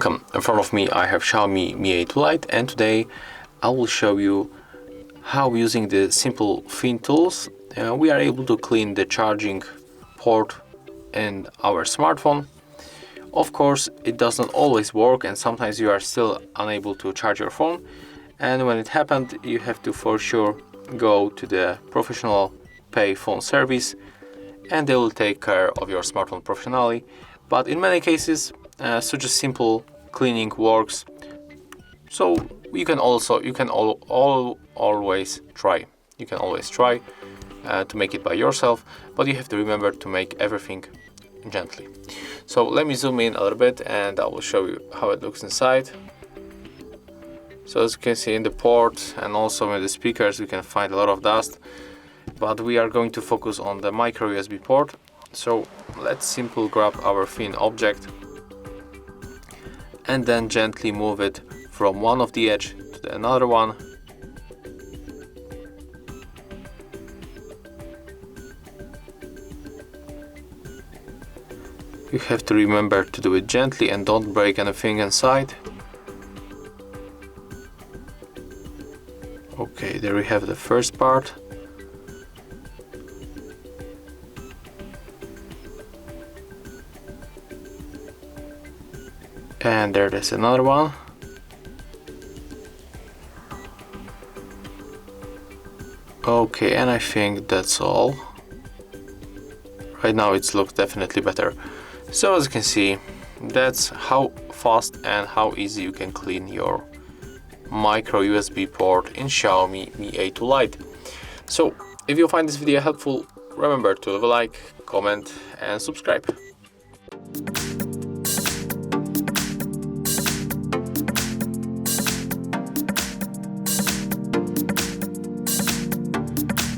Welcome. In front of me I have XIAOMI Mi A2 Lite, and today I will show you how, using the simple thin tools, we are able to clean the charging port in our smartphone. Of course, it does not always work, and sometimes you are still unable to charge your phone, and when it happened you have to for sure go to the professional pay phone service and they will take care of your smartphone professionally. But in many cases such a simple cleaning works, so you can always try to make it by yourself, but you have to remember to make everything gently. So let me zoom in a little bit and I will show you how it looks inside. So as you can see, in the port and also in the speakers you can find a lot of dust, but we are going to focus on the micro USB port. So let's simply grab our thin object and then gently move it from one of the edge to another one. You have to remember to do it gently and don't break anything inside. Okay, there we have the first part. And there is another one. Okay, and I think that's all. Right now it looks definitely better. So as you can see, that's how fast and how easy you can clean your micro USB port in XIAOMI Mi A2 Lite. So if you find this video helpful, remember to leave a like, comment and subscribe.